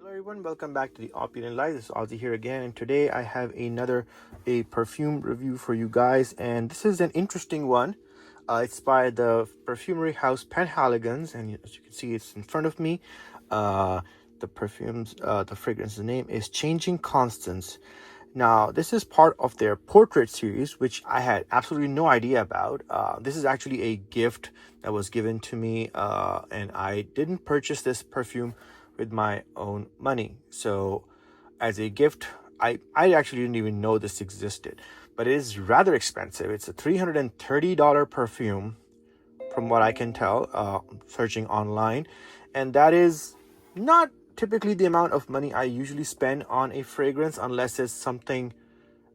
Hello everyone, welcome back to the Opulent Life. This is Ozzy here again, and today I have a perfume review for you guys, and this is an interesting one. It's by the perfumery house Penhaligons, and as you can see, it's in front of me. The fragrance, the name is Changing Constance. Now, this is part of their portrait series, which I had absolutely no idea about. This is actually a gift that was given to me, and I didn't purchase this perfume with my own money. So as a gift, I actually didn't even know this existed, but it is rather expensive. It's a $330 perfume from what I can tell, searching online. And that is not typically the amount of money I usually spend on a fragrance unless it's something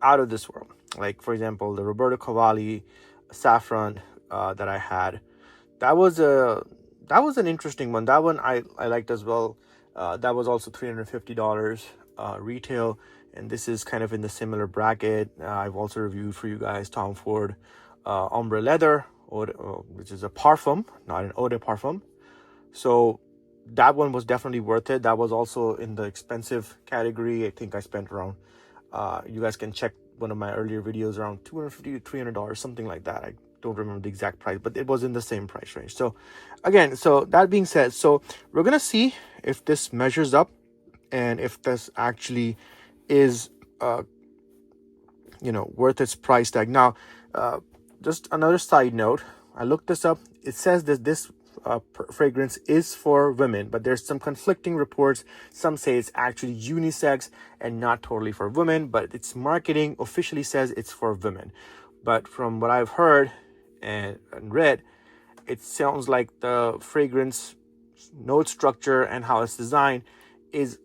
out of this world. Like, for example, the Roberto Cavalli saffron that I had. That was an interesting one. That one I liked as well. That was also $350 retail, and this is kind of in the similar bracket. I've also reviewed for you guys Tom Ford Ombre Leather, which is a parfum, not an eau de parfum. So that one was definitely worth it. That was also in the expensive category. I think I spent around, you guys can check one of my earlier videos, around $250 to $300, something like that. I don't remember the exact price, but it was in the same price range. So again, so that being said, so we're gonna see if this measures up and if this actually is worth its price tag. Now, just another side note, I looked this up. It says that this fragrance is for women, but there's some conflicting reports. Some say it's actually unisex and not totally for women, but its marketing officially says it's for women. But from what I've heard and read, it sounds like the fragrance note structure and how it's designed is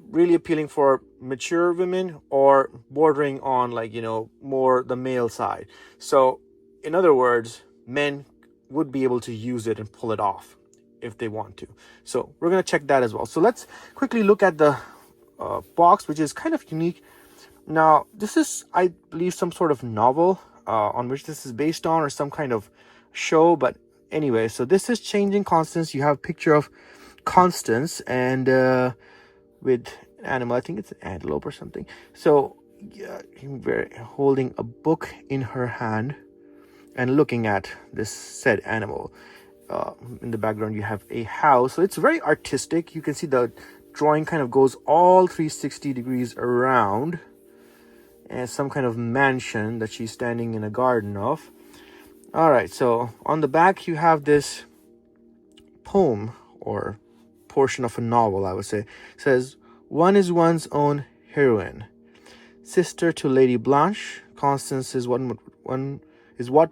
really appealing for mature women or bordering on, like, more the male side. So in other words, men would be able to use it and pull it off if they want to. So we're going to check that as well. So let's quickly look at the box, which is kind of unique. Now, this is, I believe, some sort of novel on which this is based on, or some kind of show. But anyway, so this is Changing Constance. You have a picture of Constance and with an animal. I think it's an antelope or something. So holding a book in her hand and looking at this said animal. In the background, you have a house. So it's very artistic. You can see the drawing kind of goes all 360 degrees around, and some kind of mansion that she's standing in a garden of. All right, so on the back, you have this poem or portion of a novel, I would say. It says, "One is one's own heroine. Sister to Lady Blanche, Constance is what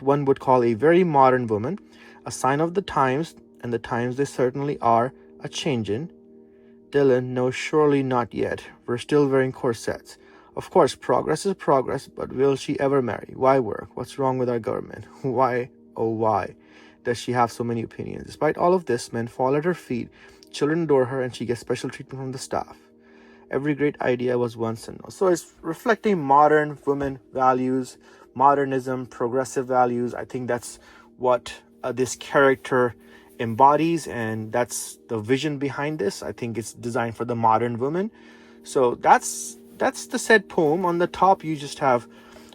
one would call a very modern woman, a sign of the times, and the times they certainly are a-changin'. Dylan, no, surely not yet. We're still wearing corsets. Of course, progress is progress, but will she ever marry? Why work? What's wrong with our government? Why, oh why, does she have so many opinions? Despite all of this, men fall at her feet, children adore her, and she gets special treatment from the staff. Every great idea was once a no." So it's reflecting modern women values, modernism, progressive values. I think that's what this character embodies, and that's the vision behind this. I think it's designed for the modern woman. So that's the said poem. On the top, you just have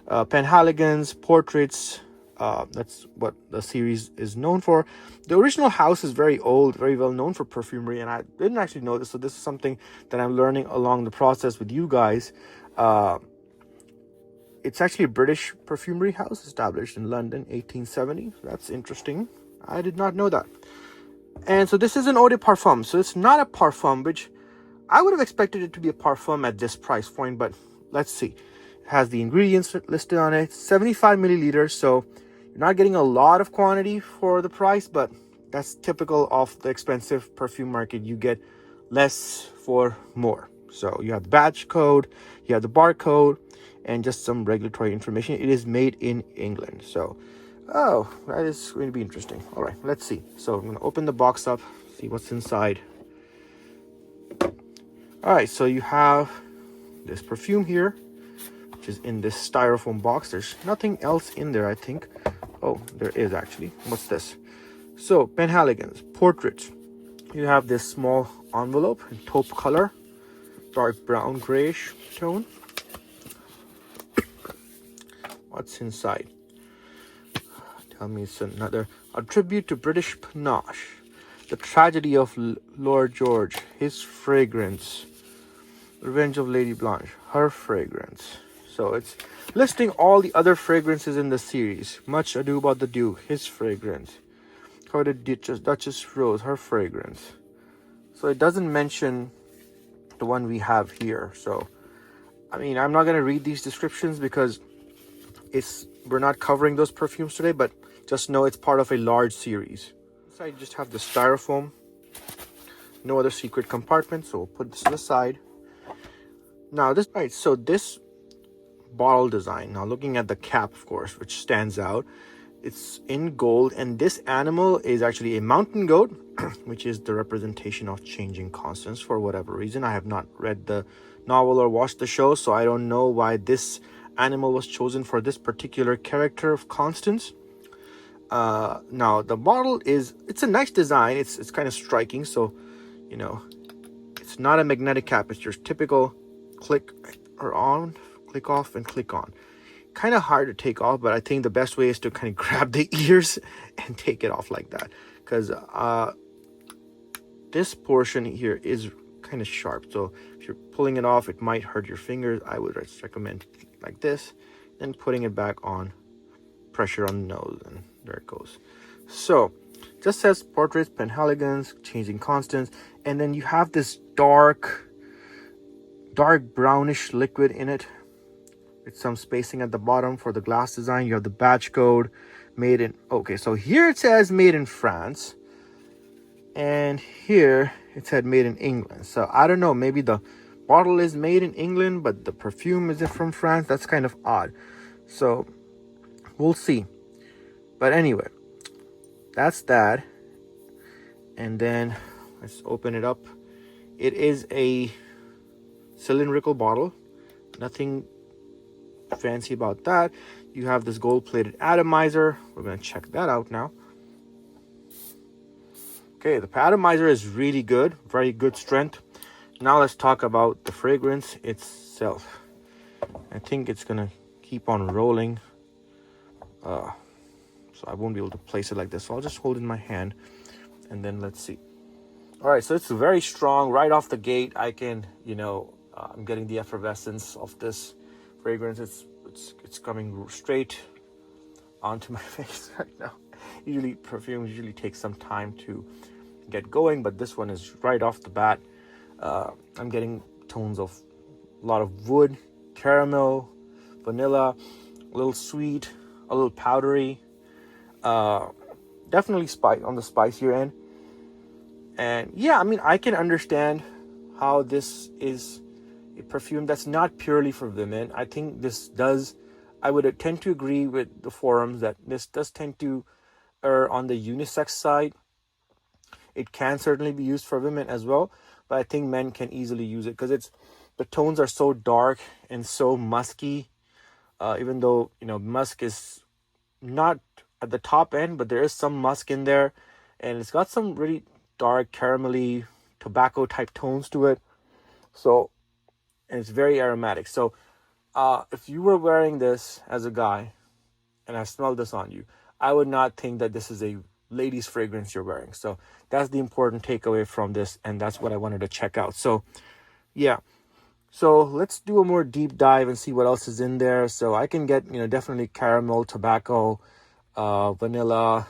Penhaligons, portraits. That's what the series is known for. The original house is very old, very well known for perfumery, and I didn't actually know this. So this is something that I'm learning along the process with you guys. It's actually a British perfumery house established in London, 1870. So that's interesting. I did not know that. And so this is an eau de parfum. So it's not a parfum, which I would have expected it to be a parfum at this price point, but let's see. It has the ingredients listed on it, 75 milliliters. So you're not getting a lot of quantity for the price, but that's typical of the expensive perfume market. You get less for more. So you have the batch code, you have the barcode, and just some regulatory information. It is made in England. So, that is going to be interesting. All right, let's see. So I'm going to open the box up, see what's inside. All right, so you have this perfume here, which is in this styrofoam box. There's nothing else in there, I think. Oh, there is actually. What's this? So, Penhaligons, portraits. You have this small envelope in taupe color, dark brown grayish tone. What's inside? Tell me it's a tribute to British panache. The tragedy of Lord George, his fragrance. Revenge of Lady Blanche, her fragrance. So it's listing all the other fragrances in the series. Much Ado About the Duke, his fragrance. Coveted Duchess Rose, her fragrance. So it doesn't mention the one we have here. So, I mean, I'm not going to read these descriptions because we're not covering those perfumes today, but just know it's part of a large series. So I just have the styrofoam. No other secret compartment, so we'll put this to the side. Now this bottle design, now looking at the cap, of course, which stands out, it's in gold, and this animal is actually a mountain goat, which is the representation of changing Constance for whatever reason. I have not read the novel or watched the show, so I don't know why this animal was chosen for this particular character of Constance. Now the bottle it's a nice design. It's kind of striking, so you know, it's not a magnetic cap. It's your typical click or on, click off, and click on. Kind of hard to take off, but I think the best way is to kind of grab the ears and take it off like that, because this portion here is kind of sharp, so if you're pulling it off, it might hurt your fingers. I would recommend like this, then putting it back on, pressure on the nose, and there it goes. So just says portraits, Penhaligons, changing Constance, and then you have this dark brownish liquid in it with some spacing at the bottom for the glass design. You have the batch code, made in, okay, so here it says made in France, and here it said made in England. So I don't know, maybe the bottle is made in England but the perfume is from France. That's kind of odd, so we'll see. But anyway, that's that. And then let's open it up. It is a cylindrical bottle, nothing fancy about that. You have this gold-plated atomizer. We're going to check that out now. Okay, the atomizer is really good, very good strength. Now let's talk about the fragrance itself. I think it's going to keep on rolling, so I won't be able to place it like this, so I'll just hold it in my hand and then let's see. All right, so it's very strong right off the gate. I can, I'm getting the effervescence of this fragrance. It's coming straight onto my face right now. Usually perfumes take some time to get going, but this one is right off the bat. I'm getting tones of a lot of wood, caramel, vanilla, a little sweet, a little powdery, definitely on the spicier end. And yeah, I mean, I can understand how this is a perfume that's not purely for women. I think I would tend to agree with the forums that this does tend to err on the unisex side. It can certainly be used for women as well, but I think men can easily use it because the tones are so dark and so musky. Even though, musk is not at the top end, but there is some musk in there, and it's got some really dark caramelly tobacco type tones to it. So, and it's very aromatic. So if you were wearing this as a guy and I smelled this on you, I would not think that this is a lady's fragrance you're wearing. So that's the important takeaway from this, and that's what I wanted to check out. So yeah, so let's do a more deep dive and see what else is in there. So I can get definitely caramel, tobacco, vanilla,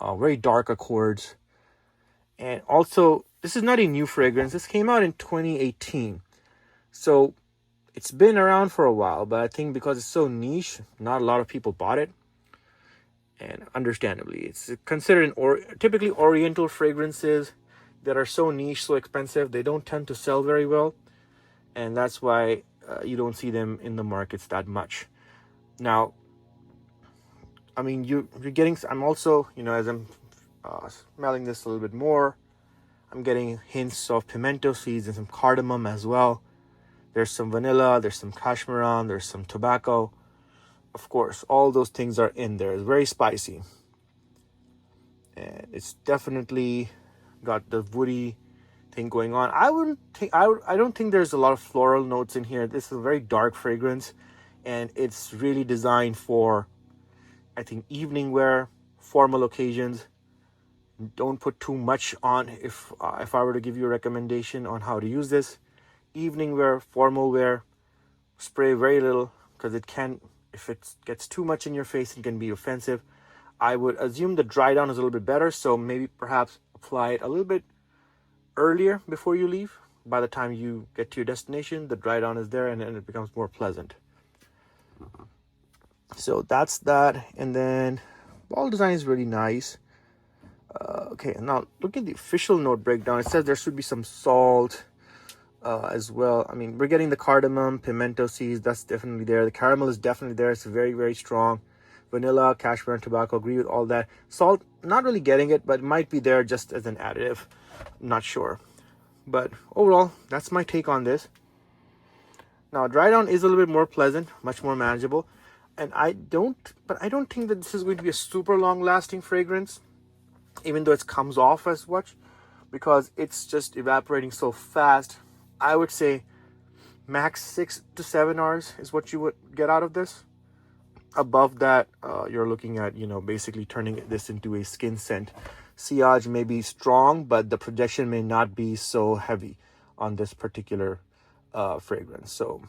very dark accords. And also, this is not a new fragrance. This came out in 2018. So it's been around for a while, but I think because it's so niche, not a lot of people bought it. And understandably, it's considered typically Oriental fragrances that are so niche, so expensive, they don't tend to sell very well. And that's why you don't see them in the markets that much. Now, I mean, you're getting, I'm also, as I'm smelling this a little bit more, I'm getting hints of pimento seeds and some cardamom as well. There's some vanilla, there's some cashmeran, there's some tobacco. Of course, all those things are in there. It's very spicy. And it's definitely got the woody thing going on. I don't think there's a lot of floral notes in here. This is a very dark fragrance, and it's really designed for, I think, evening wear, formal occasions. Don't put too much on. If I were to give you a recommendation on how to use this, evening wear, formal wear, spray very little, because it can, if it gets too much in your face, it can be offensive. I would assume the dry down is a little bit better, so maybe perhaps apply it a little bit earlier before you leave. By the time you get to your destination, the dry down is there, and then it becomes more pleasant. So that's that. And then bottle design is really nice. Okay, now look at the official note breakdown. It says there should be some salt as well. I mean, we're getting the cardamom, pimento seeds, that's definitely there. The caramel is definitely there. It's very, very strong. Vanilla, cashmeran, tobacco, agree with all that. Salt, not really getting it, but it might be there just as an additive. I'm not sure. But overall, that's my take on this. Now, dry down is a little bit more pleasant, much more manageable. And I don't think that this is going to be a super long lasting fragrance, even though it comes off as much, because it's just evaporating so fast. I would say max 6 to 7 hours is what you would get out of this. Above that, you're looking at, basically turning this into a skin scent. Sillage may be strong, but the projection may not be so heavy on this particular fragrance. So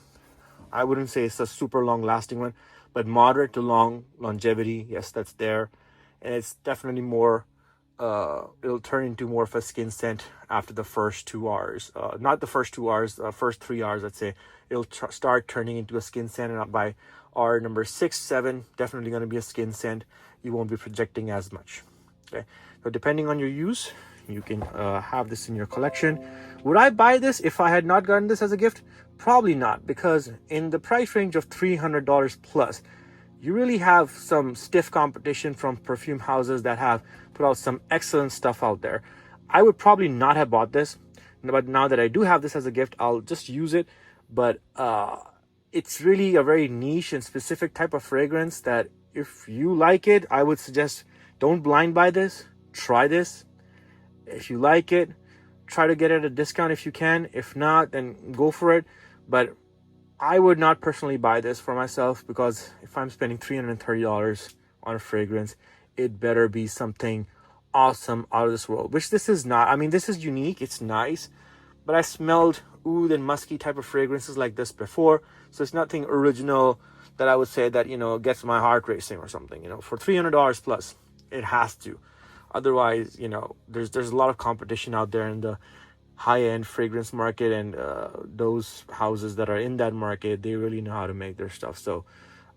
I wouldn't say it's a super long lasting one, but moderate to long longevity, yes, that's there. And it's definitely more, it'll turn into more of a skin scent after the first 2 hours. Not the first 2 hours, first 3 hours, let's say. It'll start turning into a skin scent, and by hour number 6, 7, definitely going to be a skin scent. You won't be projecting as much. Okay, so depending on your use, you can have this in your collection. Would I buy this if I had not gotten this as a gift? Probably not, because in the price range of $300 plus, you really have some stiff competition from perfume houses that have put out some excellent stuff out there. I would probably not have bought this, but now that I do have this as a gift, I'll just use it. But it's really a very niche and specific type of fragrance that if you like it, I would suggest don't blind buy this. Try this. If you like it, try to get it at a discount if you can. If not, then go for it. But I would not personally buy this for myself, because if I'm spending $330 on a fragrance, it better be something awesome, out of this world, which this is not. I mean, this is unique, it's nice, but I smelled oud and musky type of fragrances like this before, so it's nothing original that I would say that, gets my heart racing or something. For $300 plus, it has to. Otherwise, there's a lot of competition out there in the high-end fragrance market, and those houses that are in that market, they really know how to make their stuff. So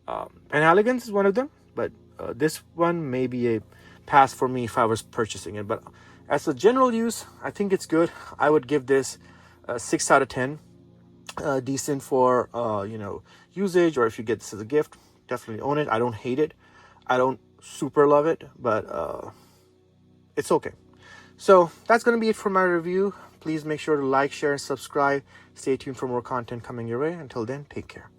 Penhaligons is one of them, but this one may be a pass for me if I was purchasing it. But as a general use, I think it's good. I would give this 6 out of 10. Decent for usage, or if you get this as a gift, definitely own it. I don't hate it, I don't super love it, but it's okay. So that's going to be it for my review. Please make sure to like, share, and subscribe. Stay tuned for more content coming your way. Until then, take care.